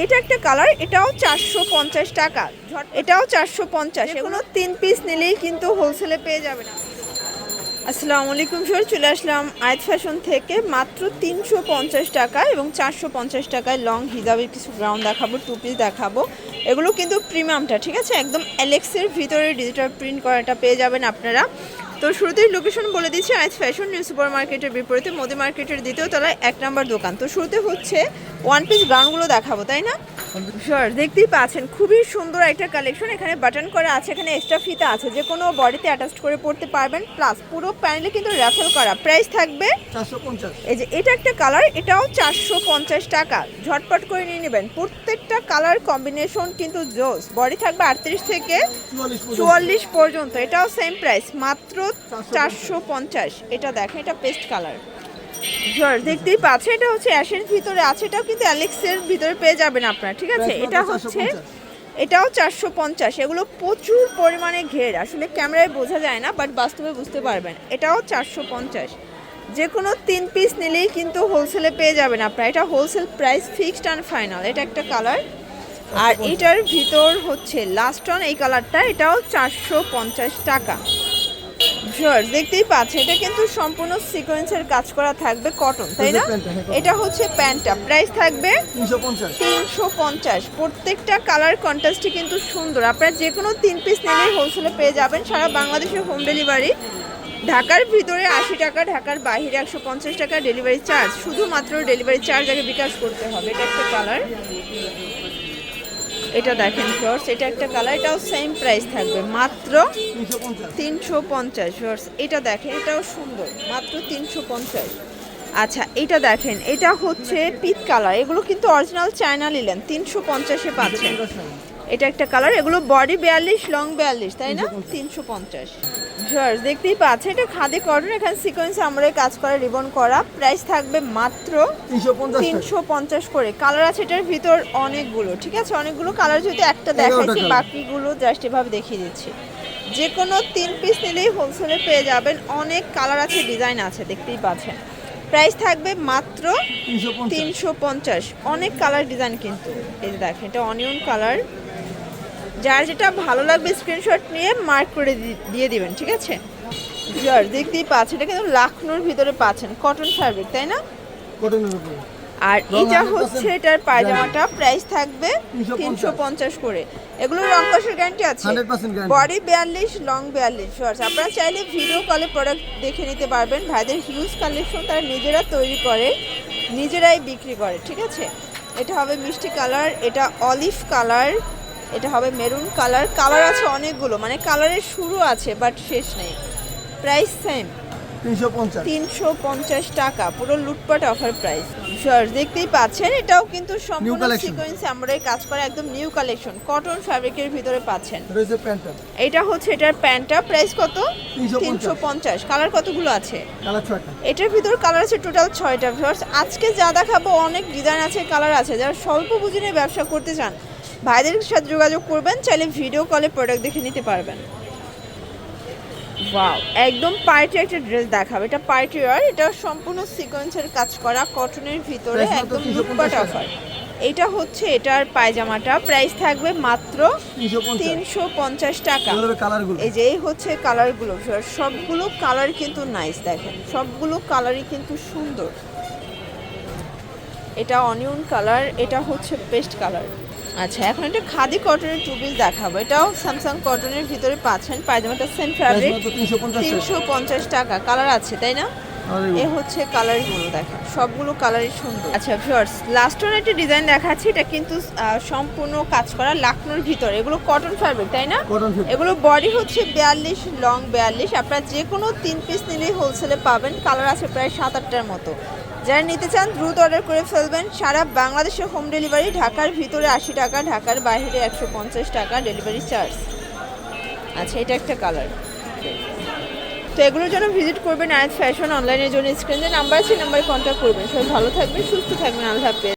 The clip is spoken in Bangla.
এটা একটা কালার, এটাও 450 টাকা। এটাও 450, এগুলো 3 পিস নিলেই কিন্তু হোলসেলে পেয়ে যাবেন। আসসালামু আলাইকুম স্যার, চলে আসলাম আয়াত ফ্যাশন থেকে। মাত্র 350 টাকা এবং 450 টাকায় লং হিজাবের কিছু গ্রাউন্ড দেখাবো, 2 পিস দেখাবো। এগুলো কিন্তু প্রিমিয়ামটা, ঠিক আছে, একদম অ্যালেক্সের ভিতরে ডিজিটাল প্রিন্ট করাটা পেয়ে যাবেন আপনারা। তো শুরুতেই লোকেশন বলে দিচ্ছি, আয়াত ফ্যাশন নিউ সুপার মার্কেটের বিপরীতে মোদি মার্কেটের দ্বিতীয় তলায় 1 নম্বর দোকান। তো শুরুতে হচ্ছে 1 পিস গাউনগুলো দেখাবো, তাই না স্যার? দেখতেই পাচ্ছেন খুবই সুন্দর একটা কালেকশন। এখানে বাটন করা আছে, এখানে এক্সট্রা ফিতা আছে, যে কোনো বডিতে অ্যাটাচ করে পড়তে পারবেন। প্লাস পুরো প্যানেলে কিন্তু র্যাফেল করা। প্রাইস থাকবে 450। এই যে এটা একটা কালার, এটাও 450 টাকা। ঝটপট করে নিয়ে নেবেন। প্রত্যেকটা কালার কম্বিনেশন কিন্তু জোস। বডি থাকবে 38 থেকে 44 পর্যন্ত। এটাও সেম প্রাইস, মাত্র 450। এটা দেখেন, এটা পেস্ট কালার। দেখতেই পাচ্ছেন, এটা হচ্ছে অ্যাশের ভিতরে আছে, এটাও কিন্তু অ্যালেক্সের ভিতরে পেয়ে যাবেন আপনারা, ঠিক আছে। এটা হচ্ছে, এটাও 450। এগুলো প্রচুর পরিমাণে ঘের, আসলে ক্যামেরায় বোঝা যায় না, বাট বাস্তবে বুঝতে পারবেন। এটাও 450, যে কোনো 3 পিস নিলেই কিন্তু হোলসেলে পেয়ে যাবেন আপনারা। এটা wholesale price, fixed and final. এটা একটা কালার, আর এটার ভিতর হচ্ছে লাস্ট অন এই কালারটা, এটাও 450 টাকা। দেখতেই পাচ্ছেন, এটা কিন্তু সম্পূর্ণ সিকোয়েন্সের কাজ করা থাকবে, কটন, তাই না? এটা হচ্ছে প্যান্টটা, প্রাইস থাকবে 350। প্রত্যেকটা কালার কন্ট্রাস্টই কিন্তু সুন্দর। আপনারা যে কোনো 3 পিস নিলেই হোলসেলে পেয়ে যাবেন। সারা বাংলাদেশে হোম ডেলিভারি। ঢাকার ভিতরে 80 টাকা, ঢাকার বাইরে 150 টাকা ডেলিভারি চার্জ। শুধুমাত্র ডেলিভারি চার্জ আগে বিকাশ করতে হবে। এটা একটা কালার, এটা দেখেন শর্টস, এটা একটা কালার, এটাও সেম প্রাইস থাকবে, মাত্র 350 শর্টস। এটা দেখেন, এটাও সুন্দর, মাত্র 350। আচ্ছা, এটা দেখেন, এটা হচ্ছে পিট কালার। এগুলো কিন্তু অরিজিনাল চায়না লিলেন, 350-এ পাচ্ছেন। এটা একটা কালার, এগুলো বডি 42, লং 42, তাই না? 350 শর্টস। দেখতেই পাচ্ছেন, এটা খাদি কটন, এখানে সিকোয়েন্স আমরা কাজ করা, রিবন করা। প্রাইস থাকবে মাত্র 350 করে। কালার আছে এটার ভিতর অনেকগুলো, ঠিক আছে, অনেকগুলো কালার। যদি একটা দেখাইছি, বাকিগুলো জাস্ট এভাবে দেখিয়ে দিচ্ছি। যে কোনো 3 পিস নিলেই হোলসেলে পেয়ে যাবেন। অনেক কালার আছে, ডিজাইন আছে, দেখতেই পাচ্ছেন। প্রাইস থাকবে মাত্র 350। অনেক কালার ডিজাইন কিন্তু। এই যে দেখেন, এটা অনিয়ন কালার। যার যেটা ভালো লাগবে স্ক্রিনশট নিয়ে মার্ক করে দিয়ে দিবেন, ঠিক আছে। দেখতেই পাচ্ছেন, এটা কিন্তু লাখনোর ভিতরে পাচ্ছেন, কটন ফ্যাব্রিক, তাই না? আর এটা হচ্ছে এটার পায়জামাটা, প্রাইস থাকবে 350 করে। এগুলো রং কষের গ্যারান্টি আছে, বডি 42, লং 42 শর্টস। আপনারা চাইলে ভিডিও কলে প্রোডাক্ট দেখে নিতে পারবেন। ভাইদের হিউজ কালেকশন, তারা নিজেরা তৈরি করে, নিজেরাই বিক্রি করে, ঠিক আছে। এটা হবে মিষ্টি কালার, এটা অলিভ কালার, এটা হবে মেরুন কালার। কালার আছে অনেকগুলো, মানে কালারের শুরু আছে বাট শেষ নেই। প্রাইস সেম, 350 টাকা। পুরো লুটপাট অফার প্রাইস। দেখতেই পাচ্ছেন, এটাও কিন্তু সম্পূর্ণ সিকোয়েন্স আমরাই কাজ করা, একদম নিউ কালেকশন, কটন ফ্যাব্রিকের ভিতরে পাচ্ছেন। এটা হচ্ছে এটার প্যান্টটা, প্রাইস কত? 350। কালার কতগুলো আছে? এটার ভিতর কালার আছে টোটাল 6টা। আজকে যা দেখাবো অনেক ডিজাইন আছে, কালার আছে। যারা স্বল্প পুঁজি নিয়ে ব্যবসা করতে চান, ভাইদের সাথে যোগাযোগ করবেন, চাইলে ভিডিও কলে প্রোডাক্ট দেখে নিতে পারবেন। ওয়াও, একদম পার্টি একটা ড্রেস দেখাবে। এটা পার্টি ওয়্যার, এটা সম্পূর্ণ সিকোয়েন্সের কাজ করা, কটনের ভিতরে, একদম লুটপাট অফার। এটা হচ্ছে এটার পায়জামাটা, প্রাইস থাকবে মাত্র 350 টাকা। এই যে এই হচ্ছে কালারগুলো, সবগুলো কালার কিন্তু নাইস, দেখেন সবগুলো কালারই কিন্তু সুন্দর। এটা অনিয়ন কালার, এটা হচ্ছে পেস্ট কালার। আচ্ছা, এখন একটা খাদি কটনের 2 পিস দেখাবো। এটাও স্যামসাং কটনের ভিতরে পাচ্ছেন। পায়জামাটা সেম ফ্যাব্রিক, 350 টাকা। কালার আছে, তাই না? এ হচ্ছে কালারগুলো, দেখেন সবগুলো কালারই সুন্দর। আচ্ছা ভিউয়ার্স, লাস্ট ওয়ান একটা ডিজাইন দেখাচ্ছি, এটা কিন্তু সম্পূর্ণ কাজ করা লাখনোর ভিতরে। এগুলো কটন ফ্যাব্রিক, তাই না? এগুলো বডি হচ্ছে 42, লং 42। আপনারা যে কোনো 3 পিস নিলেই হোলসেলে পাবেন। কালার আছে প্রায় 7-8টার মতো। যারা নিতে চান দ্রুত অর্ডার করে ফেলবেন। সারা বাংলাদেশে হোম ডেলিভারি। ঢাকার ভিতরে 80 টাকা, ঢাকার বাইরে 150 টাকা ডেলিভারি চার্জ। আচ্ছা, এটা একটা কালার। তো এগুলোর জন্য ভিজিট করবেন আয়াত ফ্যাশন। অনলাইনের জন্য স্ক্রিনে নাম্বার আছে, নাম্বারে কন্ট্যাক্ট করবেন। সবাই ভালো থাকবেন, সুস্থ থাকবেন, আল্লাহ হাফেজ।